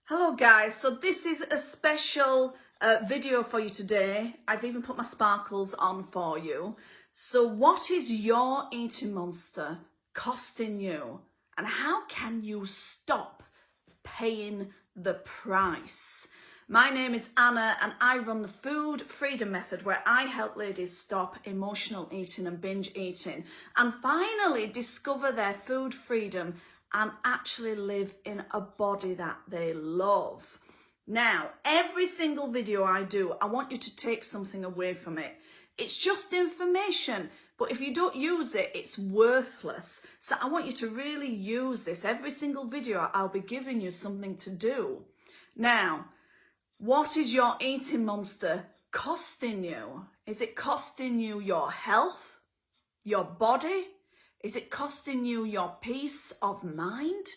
Hello guys, so this is a special video for you today. I've even put my sparkles on for you. So what is your eating monster costing you, and how can you stop paying the price? My name is Anna and I run the Food Freedom Method, where I help ladies stop emotional eating and binge eating and finally discover their food freedom and actually live in a body that they love. Now, every single video I do, I want you to take something away from it. It's just information, but if you don't use it, it's worthless. So I want you to really use this. Every single video, I'll be giving you something to do. Now, what is your eating monster costing you? Is it costing you your health, your body? Is it costing you your peace of mind?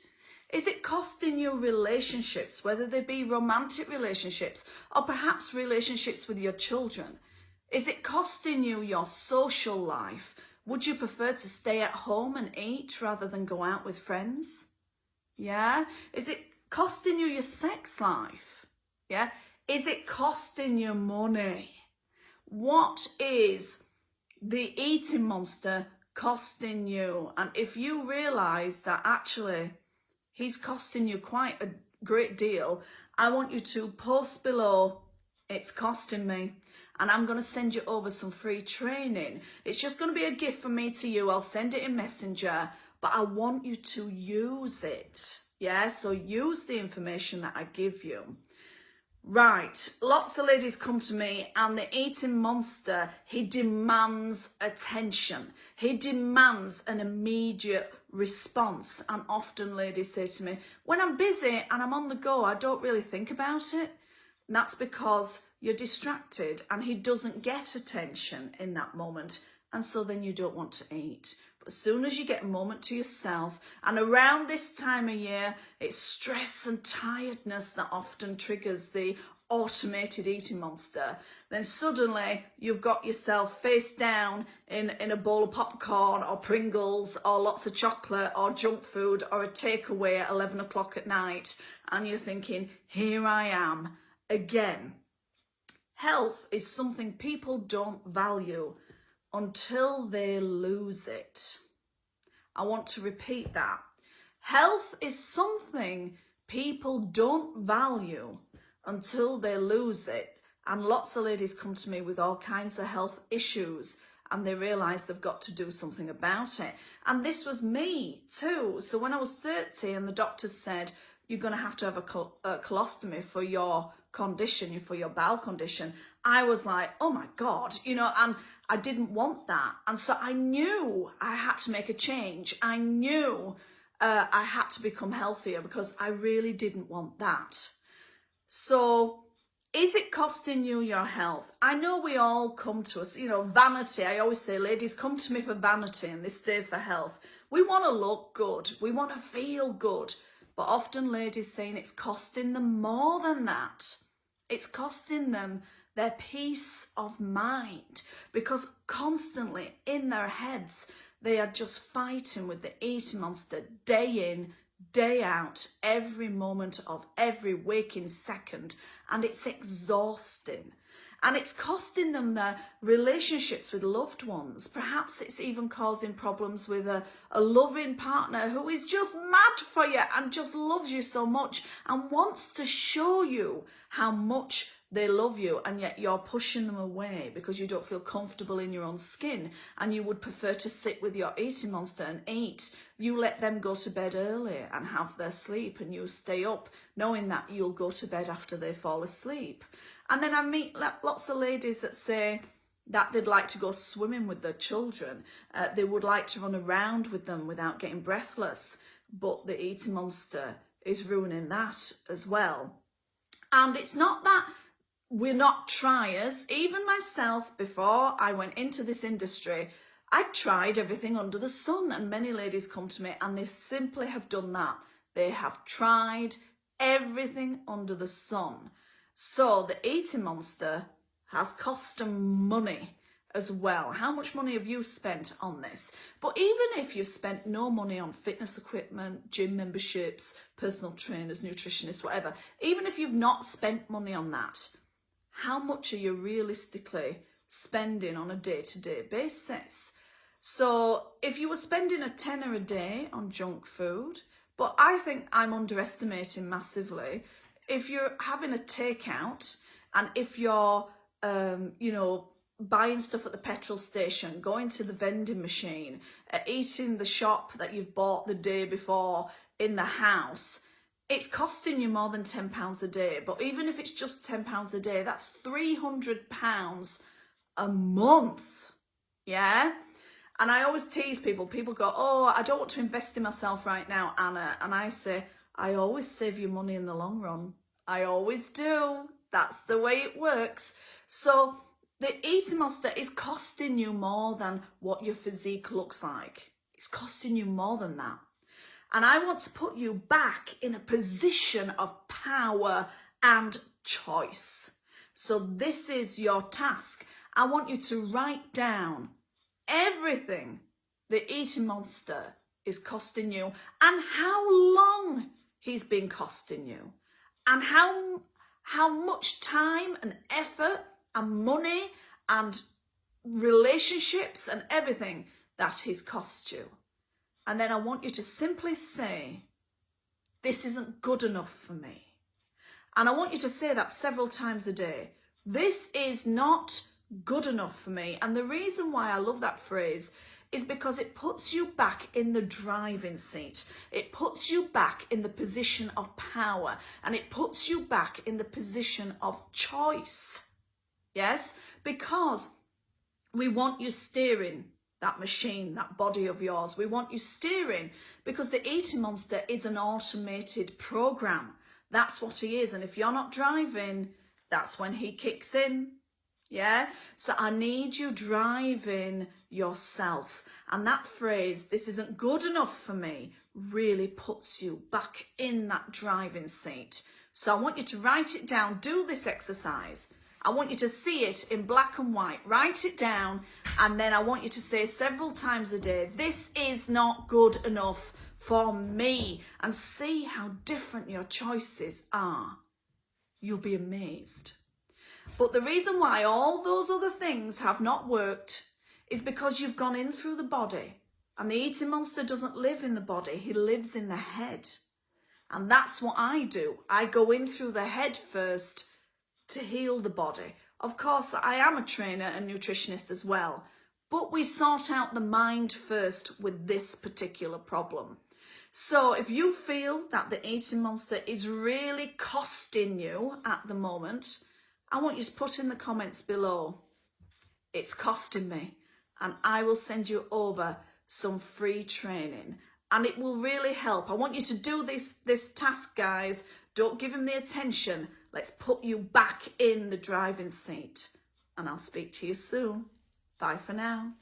Is it costing you relationships, whether they be romantic relationships or perhaps relationships with your children? Is it costing you your social life? Would you prefer to stay at home and eat rather than go out with friends? Yeah? Is it costing you your sex life? Yeah? Is it costing you money? What is the eating monster costing you? And if you realize that actually he's costing you quite a great deal, I want you to post below, "It's costing me," and I'm going to send you over some free training. It's just going to be a gift from me to you. I'll send it in Messenger, but I want you to use it. Yeah, so use the information that I give you. Right, lots of ladies come to me and the eating monster, he demands attention. He demands an immediate response. And often ladies say to me, when I'm busy and I'm on the go, I don't really think about it. And that's because you're distracted and he doesn't get attention in that moment. And so then you don't want to eat. But as soon as you get a moment to yourself, and around this time of year, it's stress and tiredness that often triggers the automated eating monster, then suddenly you've got yourself face down in a bowl of popcorn or Pringles or lots of chocolate or junk food or a takeaway at 11 o'clock at night, and you're thinking, here I am again. Health is something people don't value until they lose it. I want to repeat that. Health is something people don't value until they lose it. And lots of ladies come to me with all kinds of health issues and they realise they've got to do something about it. And this was me too. So when I was 30 and the doctor said, you're going to have a colostomy for your condition, for your bowel condition, I was like, oh my God, and I didn't want that. And so I knew I had to make a change. I knew I had to become healthier because I really didn't want that. So is it costing you your health? I know we all come to us, vanity. I always say, ladies, come to me for vanity and they stay for health. We want to look good. We want to feel good. But often ladies saying it's costing them more than that. It's costing them their peace of mind, because constantly in their heads, they are just fighting with the eating monster day in, day out, every moment of every waking second. And it's exhausting. And it's costing them their relationships with loved ones. Perhaps it's even causing problems with a loving partner who is just mad for you and just loves you so much and wants to show you how much they love you, and yet you're pushing them away because you don't feel comfortable in your own skin and you would prefer to sit with your eating monster and eat. You let them go to bed early and have their sleep, and you stay up knowing that you'll go to bed after they fall asleep. And then I meet lots of ladies that say that they'd like to go swimming with their children. They would like to run around with them without getting breathless, but the eating monster is ruining that as well. And it's not that we're not triers. Even myself, before I went into this industry, I tried everything under the sun, and many ladies come to me and they simply have done that. They have tried everything under the sun. So the eating monster has cost them money as well. How much money have you spent on this? But even if you've spent no money on fitness equipment, gym memberships, personal trainers, nutritionists, whatever, even if you've not spent money on that, how much are you realistically spending on a day-to-day basis? So if you were spending a tenner a day on junk food, but I think I'm underestimating massively, if you're having a takeout and if you're, buying stuff at the petrol station, going to the vending machine, eating the shop that you've bought the day before in the house, it's costing you more than £10 a day. But even if it's just £10 a day, that's £300 a month. Yeah? And I always tease people. People go, oh, I don't want to invest in myself right now, Anna. And I say, I always save you money in the long run. I always do. That's the way it works. So the Eating Monster is costing you more than what your physique looks like. It's costing you more than that. And I want to put you back in a position of power and choice. So this is your task. I want you to write down everything the Eating Monster is costing you and how long he's been costing you and how much time and effort and money and relationships and everything that he's cost you. And then I want you to simply say, this isn't good enough for me. And I want you to say that several times a day. This is not good enough for me. And the reason why I love that phrase is because it puts you back in the driving seat. It puts you back in the position of power, and it puts you back in the position of choice. Yes, because we want you steering that machine, that body of yours. We want you steering because the Eating Monster is an automated program. That's what he is. And if you're not driving, that's when he kicks in. Yeah, so I need you driving yourself. And that phrase, this isn't good enough for me, really puts you back in that driving seat. So I want you to write it down. Do this exercise. I want you to see it in black and white. Write it down, and then I want you to say several times a day, this is not good enough for me, and see how different your choices are. You'll be amazed. But the reason why all those other things have not worked is because you've gone in through the body, and the Eating Monster doesn't live in the body, he lives in the head. And that's what I do. I go in through the head first to heal the body. Of course, I am a trainer and nutritionist as well, but we sort out the mind first with this particular problem. So if you feel that the Eating Monster is really costing you at the moment, I want you to put in the comments below, it's costing me, and I will send you over some free training, and it will really help. I want you to do this task, guys. Don't give him the attention. Let's put you back in the driving seat, and I'll speak to you soon. Bye for now.